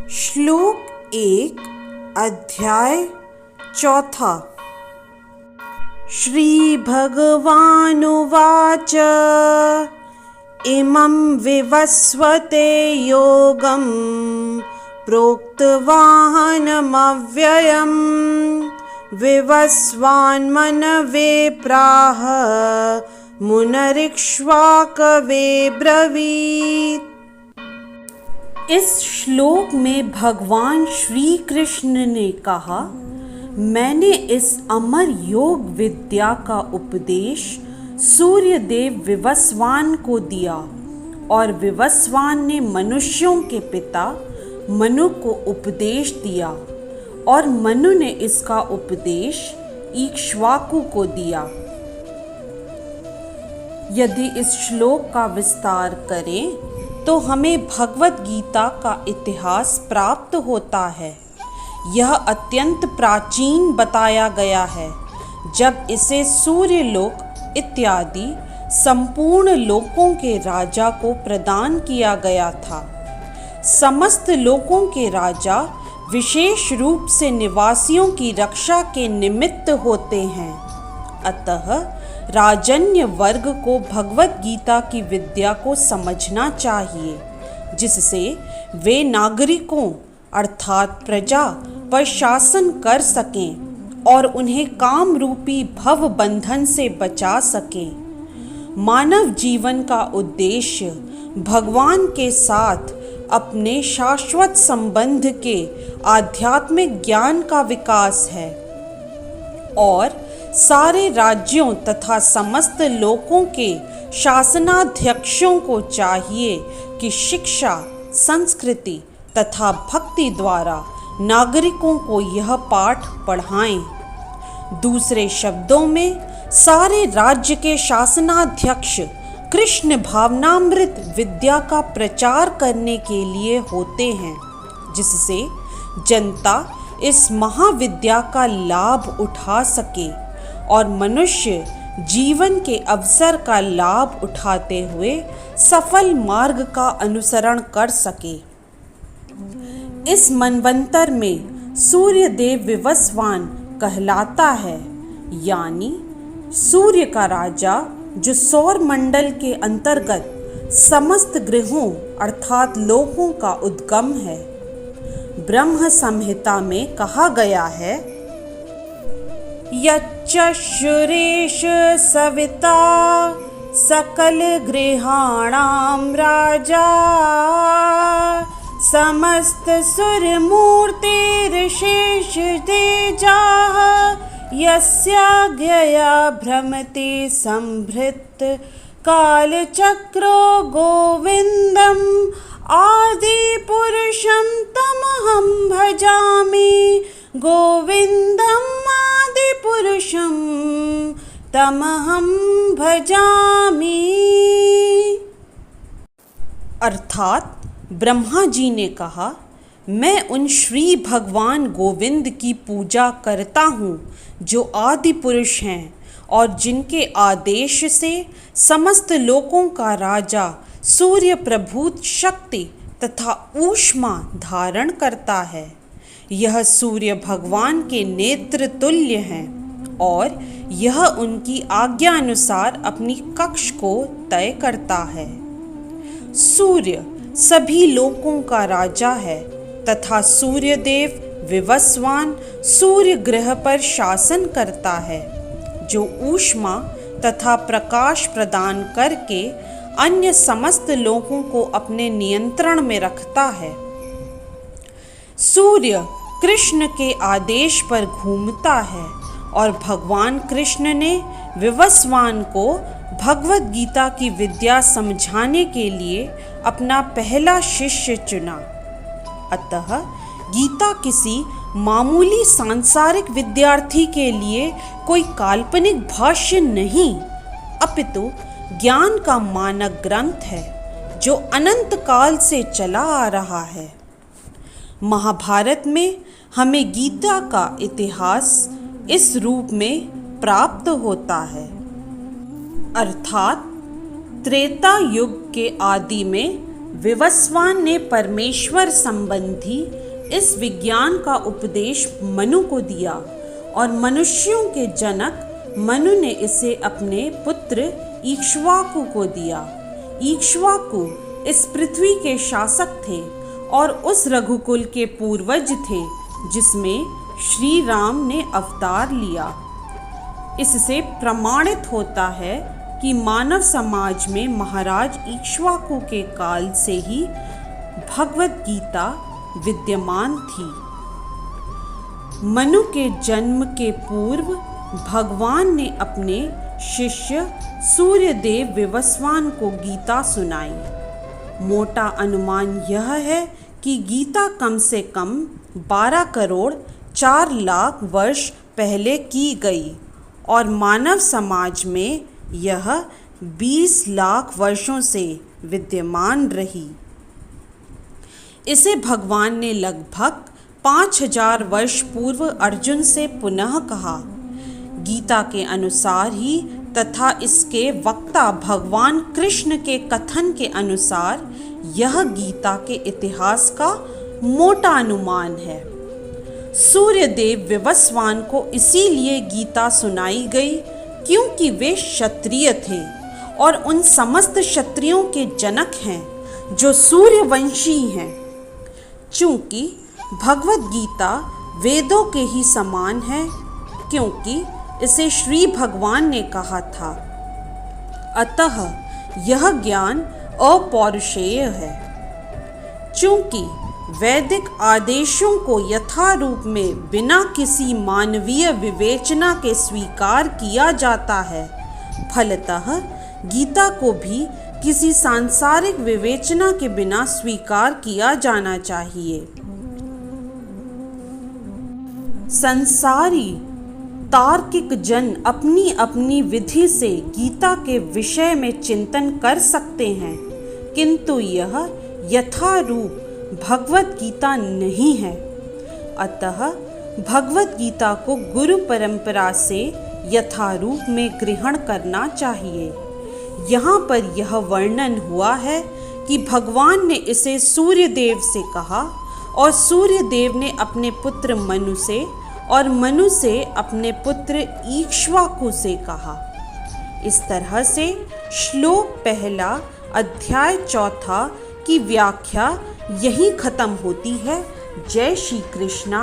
श्लोक 1 अध्याय 4। श्री भगवानुवाच इमं विवस्वते योगं प्रोक्तवानमव्ययं विवस्वान्मनवे प्राह मुनिरिक्ष्वाकवे ब्रवीत्। इस श्लोक में भगवान श्री कृष्ण ने कहा, मैंने इस अमर योग विद्या का उपदेश सूर्यदेव विवस्वान को दिया और विवस्वान ने मनुष्यों के पिता मनु को उपदेश दिया और मनु ने इसका उपदेश इक्ष्वाकु को दिया। यदि इस श्लोक का विस्तार करें तो हमें भगवत गीता का इतिहास प्राप्त होता है। यह अत्यंत प्राचीन बताया गया है, जब इसे सूर्यलोक इत्यादि संपूर्ण लोकों के राजा को प्रदान किया गया था। समस्त लोकों के राजा विशेष रूप से निवासियों की रक्षा के निमित्त होते हैं। अतः राजन्य वर्ग को भगवत गीता की विद्या को समझना चाहिए, जिससे वे नागरिकों अर्थात प्रजा पर शासन कर सकें और उन्हें काम रूपी भव बंधन से बचा सकें। मानव जीवन का उद्देश्य भगवान के साथ अपने शाश्वत संबंध के आध्यात्मिक ज्ञान का विकास है और सारे राज्यों तथा समस्त लोकों के शासनाध्यक्षों को चाहिए कि शिक्षा, संस्कृति तथा भक्ति द्वारा नागरिकों को यह पाठ पढ़ाएं। दूसरे शब्दों में, सारे राज्य के शासनाध्यक्ष कृष्ण भावनामृत विद्या का प्रचार करने के लिए होते हैं, जिससे जनता इस महाविद्या का लाभ उठा सके और मनुष्य जीवन के अवसर का लाभ उठाते हुए सफल मार्ग का अनुसरण कर सके। इस मनवंतर में सूर्यदेव विवस्वान कहलाता है, यानी सूर्य का राजा, जो सौर मंडल के अंतर्गत समस्त ग्रहों अर्थात लोकों का उद्गम है। ब्रह्म संहिता में कहा गया है, यच्चुरेश सविता सकल गृहाणां राजा समस्त सुरमूर्तिर्शेष तेजाः यस्याज्ञया भ्रमते संभृत कालचक्रो गोविन्दम् आदिपुरुषं तमहं भजामि गोविन्दम् आदिपुरुषं तमहं भजामि। अर्थात ब्रह्मा जी ने कहा, मैं उन श्री भगवान गोविंद की पूजा करता हूँ जो आदि पुरुष हैं और जिनके आदेश से समस्त लोकों का राजा सूर्य प्रभूत शक्ति तथा ऊष्मा धारण करता है। यह सूर्य भगवान के नेत्र तुल्य हैं और यह उनकी आज्ञा अनुसार अपनी कक्ष को तय करता है। सूर्य सभी लोकों का राजा है तथा सूर्यदेव विवस्वान सूर्य ग्रह पर शासन करता है, जो ऊष्मा तथा प्रकाश प्रदान करके अन्य समस्त लोगों को अपने नियंत्रण में रखता है। सूर्य कृष्ण के आदेश पर घूमता है और भगवान कृष्ण ने विवस्वान को भगवत गीता की विद्या समझाने के लिए अपना पहला शिष्य चुना। अतः गीता किसी मामूली सांसारिक विद्यार्थी के लिए कोई काल्पनिक भाष्य नहीं, अपितु ज्ञान का मानक ग्रंथ है जो अनंत काल से चला आ रहा है। महाभारत में हमें गीता का इतिहास इस रूप में प्राप्त होता है, अर्थात त्रेता युग के आदि में विवस्वान ने परमेश्वर संबंधी इस विज्ञान का उपदेश मनु को दिया और मनुष्यों के जनक मनु ने इसे अपने पुत्र इक्ष्वाकु को दिया। इक्ष्वाकु इस पृथ्वी के शासक थे और उस रघुकुल के पूर्वज थे जिसमें श्री राम ने अवतार लिया। इससे प्रमाणित होता है कि मानव समाज में महाराज इक्ष्वाकु के काल से ही भगवत गीता विद्यमान थी। मनु के जन्म के पूर्व भगवान ने अपने शिष्य सूर्यदेव विवस्वान को गीता सुनाई। मोटा अनुमान यह है कि गीता कम से कम 12 करोड़ 4 लाख वर्ष पहले की गई और मानव समाज में यह 20 लाख वर्षों से विद्यमान रही। इसे भगवान ने लगभग 5000 वर्ष पूर्व अर्जुन से पुनः कहा। गीता के अनुसार ही तथा इसके वक्ता भगवान कृष्ण के कथन के अनुसार यह गीता के इतिहास का मोटा अनुमान है। सूर्यदेव विवस्वान को इसीलिए गीता सुनाई गई क्योंकि वे क्षत्रिय थे और उन समस्त क्षत्रियों के जनक हैं जो सूर्यवंशी हैं। चूंकि भगवत गीता वेदों के ही समान है क्योंकि इसे श्री भगवान ने कहा था, अतः यह ज्ञान अपौरुषेय है। चूंकि वैदिक आदेशों को यथारूप में बिना किसी मानवीय विवेचना के स्वीकार किया जाता है, फलतः गीता को भी किसी सांसारिक विवेचना के बिना स्वीकार किया जाना चाहिए। संसारी तार्किक जन अपनी अपनी विधि से गीता के विषय में चिंतन कर सकते हैं, किंतु यह यथारूप भगवत गीता नहीं है। अतः भगवत गीता को गुरु परंपरा से यथारूप में ग्रहण करना चाहिए। यहाँ पर यह वर्णन हुआ है कि भगवान ने इसे सूर्यदेव से कहा और सूर्यदेव ने अपने पुत्र मनु से और मनु से अपने पुत्र इक्ष्वाकु से कहा। इस तरह से श्लोक 1 अध्याय 4 की व्याख्या यही खत्म होती है। जय श्री कृष्णा।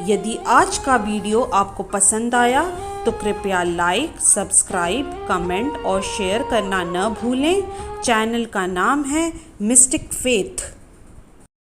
यदि आज का वीडियो आपको पसंद आया तो कृपया लाइक, सब्सक्राइब, कमेंट और शेयर करना न भूलें। चैनल का नाम है मिस्टिक फेथ।